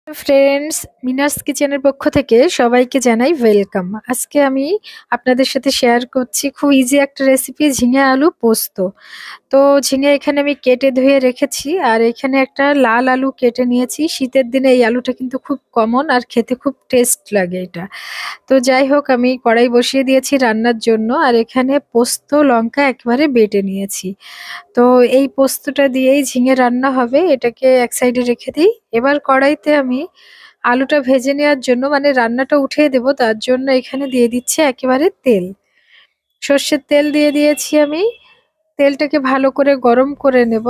Friends, মিনাস কিচেনের পক্ষ থেকে সবাইকে জানাই ওয়েলকাম। আজকে আমি আপনাদের সাথে শেয়ার করছি খুব ইজি একটা রেসিপি, ঝিঙে আলু পোস্ত। তো ঝিঙে এখানে আমি কেটে ধুয়ে রেখেছি, আর এখানে একটা লাল আলু কেটে নিয়েছি। শীতের দিনে এই আলুটা কিন্তু খুব কমন আর খেতে খুব টেস্ট লাগে এটা। তো যাই হোক, আমি কড়াই বসিয়ে দিয়েছি রান্নার জন্য, আর এখানে পোস্ত লঙ্কা একেবারে বেটে নিয়েছি। তো এই পোস্তটা দিয়েই ঝিঙে রান্না হবে, এটাকে এক সাইডে রেখে দিই। এবার কড়াইতে আমি আলুটা ভেজে নেওয়ার জন্য, মানে রান্নাটা উঠিয়ে দেব, তার জন্য এখানে দিয়ে দিচ্ছি একেবারে তেল। সর্ষের তেল দিয়ে দিয়েছি আমি। তেলটাকে ভালো করে গরম করে নেব,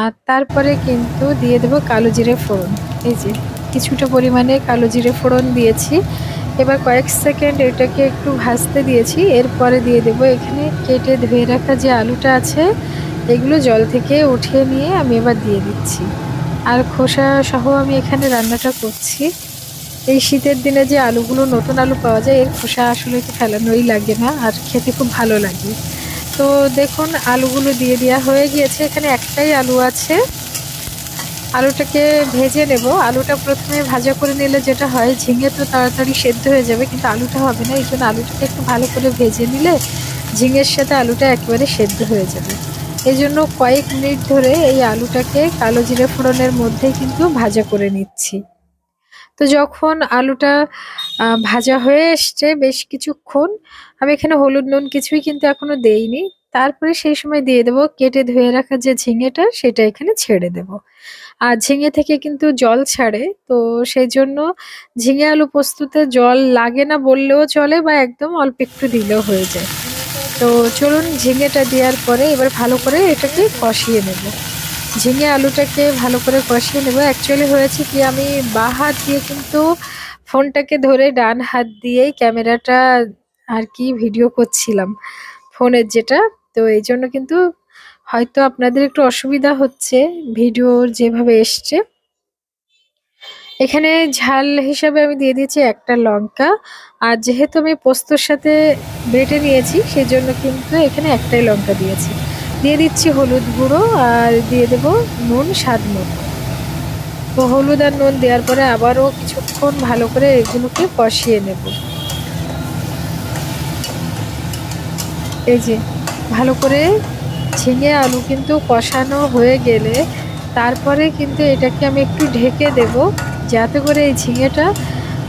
আর তারপরে কিন্তু দিয়ে দেব কালো জিরে ফোড়ন। এই যে কিছুটা পরিমাণে কালো জিরে ফোড়ন দিয়েছি। এবার কয়েক সেকেন্ড এটাকে একটু ভাজতে দিয়েছি, এরপরে দিয়ে দেব এখানে কেটে ধুয়ে রাখা যে আলুটা আছে, এগুলো জল থেকে উঠিয়ে নিয়ে আমি এবার দিয়ে দিচ্ছি। আর খোসা সহ আমি এখানে রান্নাটা করছি। এই শীতের দিনে যে আলুগুলো নতুন আলু পাওয়া যায়, এর খোসা আসলে তো ফেলানোই লাগে না, আর খেতে খুব ভালো লাগে। তো দেখুন, আলুগুলো দিয়ে দেওয়া হয়ে গিয়েছে। এখানে একটাই আলু আছে। আলুটাকে ভেজে নেব। আলুটা প্রথমে ভাজা করে নিলে যেটা হয়, ঝিঙে তো তাড়াতাড়ি সেদ্ধ হয়ে যাবে, কিন্তু আলুটা হবে না। এই জন্য আলুটাকে একটু ভালো করে ভেজে নিলে ঝিঙের সাথে আলুটা একেবারে সেদ্ধ হয়ে যাবে। এই জন্য কয়েক মিনিট ধরে এই আলুটাকে কালো জিরে ফোড়নের মধ্যেই কিন্তু ভাজা করে নিচ্ছি। তো যখন আলুটা ভাজা হয়ে এসছে বেশ কিছুক্ষণ, আমি এখানে হলুদ নুন কিছুই কিন্তু এখনো দেইনি। তারপরে সেই সময় দিয়ে দেব কেটে ধুয়ে রাখা যে ঝিঙেটা, সেটা এখানে ছেড়ে দেব। আর ঝিঙে থেকে কিন্তু জল ছাড়ে, তো সেই জন্য ঝিঙে আলু পোস্ততে জল লাগে না বললেও চলে, বা একদম অল্প একটু দিলেও হয়ে যায়। তো চলুন, ঝিঙেটা দেওয়ার পরে এবার ভালো করে এটাকে কষিয়ে নেব। ঝিঙে আলুটাকে ভালো করে কষিয়ে নেব। অ্যাকচুয়ালি হয়েছে কি, আমি বাঁ হাত দিয়ে কিন্তু ফোনটাকে ধরে ডান হাত দিয়েই ক্যামেরাটা আর কি ভিডিও করছিলাম, ফোনের যেটা। তো এই জন্য কিন্তু হয়তো আপনাদের একটু অসুবিধা হচ্ছে ভিডিওর যেভাবে এসছে। এখানে ঝাল হিসাবে আমি দিয়ে দিয়েছি একটা লঙ্কা। আর যেহেতু আমি পোস্তর সাথে বেটে নিয়েছি, সেজন্য কিন্তু এখানে একটাই লঙ্কা দিয়েছি। দিয়ে দিচ্ছি হলুদ গুঁড়ো, আর দিয়ে দেব নুন স্বাদ মতো। তো হলুদ আর নুন দেওয়ার পরে আবারও কিছুক্ষণ ভালো করে এগুলোকে কষিয়ে নেব। এই যে ভালো করে ঝিঙে আলু কিন্তু কষানো হয়ে গেলে তারপরে কিন্তু এটাকে আমি একটু ঢেকে দেব, যাতে করে এই ঝিঙেটা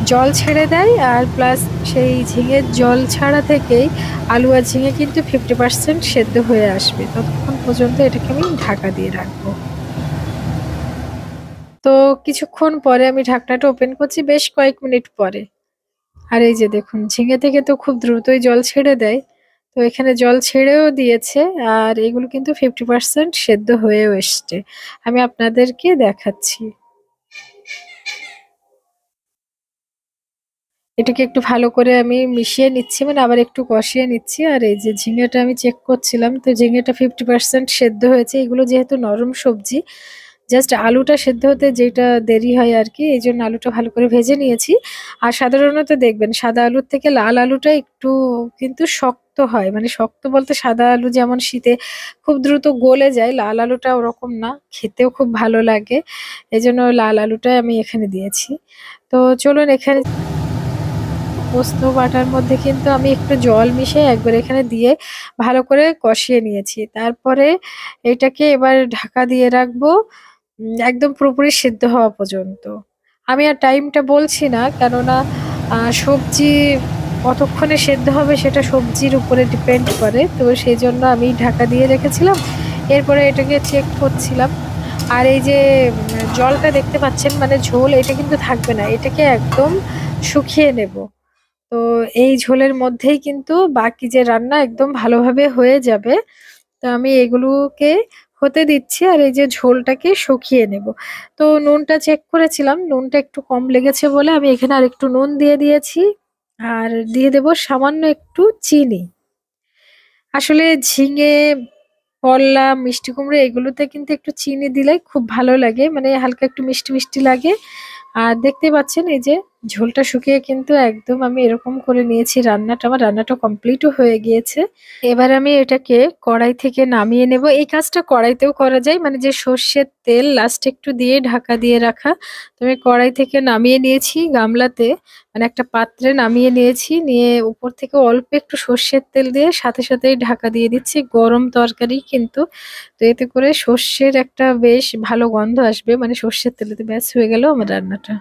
জল ছেড়ে দেয়। আর প্লাস সেই ঝিঙের জল ছাড়া থেকেই আলু আর ঝিঙে কিন্তু 50% সেদ্ধ হয়ে আসবে। ততক্ষণ পর্যন্ত এটাকে আমি ঢাকা দিয়ে রাখবো। তো কিছুক্ষণ পরে আমি ঢাকনাটা ওপেন করছি, বেশ কয়েক মিনিট পরে। আর এই যে দেখুন, ঝিঙে থেকে তো খুব দ্রুতই জল ছেড়ে দেয়। তো এখানে জল ছেড়েও দিয়েছে, আর এগুলো কিন্তু 50% সেদ্ধ হয়েও এসছে। আমি আপনাদেরকে দেখাচ্ছি। এটাকে একটু ভালো করে আমি মিশিয়ে নিচ্ছি, মানে আবার একটু কষিয়ে নিচ্ছি। আর এই যে ঝিঙেটা আমি চেক করছিলাম, তো ঝিঙেটা 50% সেদ্ধ হয়েছে। এগুলো যেহেতু নরম সবজি, জাস্ট আলুটা সেদ্ধ হতে যেটা দেরি হয় আর কি, এই জন্য আলুটা ভালো করে ভেজে নিয়েছি। আর সাধারণত দেখবেন সাদা আলুর থেকে লাল আলুটা একটু কিন্তু শক্ত হয়, মানে শক্ত বলতে সাদা আলু যেমন শীতে খুব দ্রুত গলে যায়, লাল আলুটা ওরকম না, খেতেও খুব ভালো লাগে। এই জন্য লাল আলুটাই আমি এখানে দিয়েছি। তো চলুন, এখানে পোস্ত বাটার মধ্যে কিন্তু আমি একটু জল মিশিয়ে একবার এখানে দিয়ে ভালো করে কষিয়ে নিয়েছি। তারপরে এটাকে এবার ঢাকা দিয়ে রাখবো একদম পুরোপুরি সিদ্ধ হওয়া পর্যন্ত। আমি আর টাইমটা বলছি না, কেননা সবজি কতক্ষণে সেদ্ধ হবে সেটা সবজির উপরে ডিপেন্ড করে। তো সেই জন্য আমি ঢাকা দিয়ে রেখেছিলাম। এরপরে এটাকে চেক করছিলাম। আর এই যে জলটা দেখতে পাচ্ছেন, মানে ঝোল এটা কিন্তু থাকবে না, এটাকে একদম শুকিয়ে নেব। তো এই ঝোলের মধ্যেই কিন্তু বাকি যে রান্না একদম ভালোভাবে হয়ে যাবে। তো আমি এগুলোকে হতে দিচ্ছি, আর এই যে ঝোলটাকে শুকিয়ে নেব। তো নুনটা চেক করেছিলাম, নুনটা একটু কম লেগেছে বলে আমি এখানে আর একটু নুন দিয়ে দিয়েছি। আর দিয়ে দেব সামান্য একটু চিনি। আসলে ঝিঙে, করলা, মিষ্টি কুমড়ো এগুলোতে কিন্তু একটু চিনি দিলে খুব ভালো লাগে, মানে হালকা একটু মিষ্টি মিষ্টি লাগে। আর দেখতে পাচ্ছেন এই যে ঝোলটা শুকিয়ে কিন্তু একদম আমি এরকম করে নিয়েছি রান্নাটা। আমার রান্নাটা কমপ্লিটও হয়ে গিয়েছে। এবার আমি এটাকে কড়াই থেকে নামিয়ে নেব। এই কাজটা কড়াইতেও করা যায়। মানে যে সর্ষের তেল লাস্টে একটু দিয়ে ঢাকা দিয়ে রাখা। তো আমি কড়াই থেকে নামিয়ে নিয়েছি গামলাতে, মানে একটা পাত্রে নামিয়ে নিয়েছি। নিয়ে উপর থেকে অল্প একটু সর্ষের তেল দিয়ে সাথেই ঢাকা দিয়ে দিচ্ছি। গরম তরকারি কিন্তু। তো এতে করে সর্ষের একটা বেশ ভালো গন্ধ আসবে। মানে সর্ষের তেলেতে ব্যাস হয়ে গেল আমার রান্নাটা।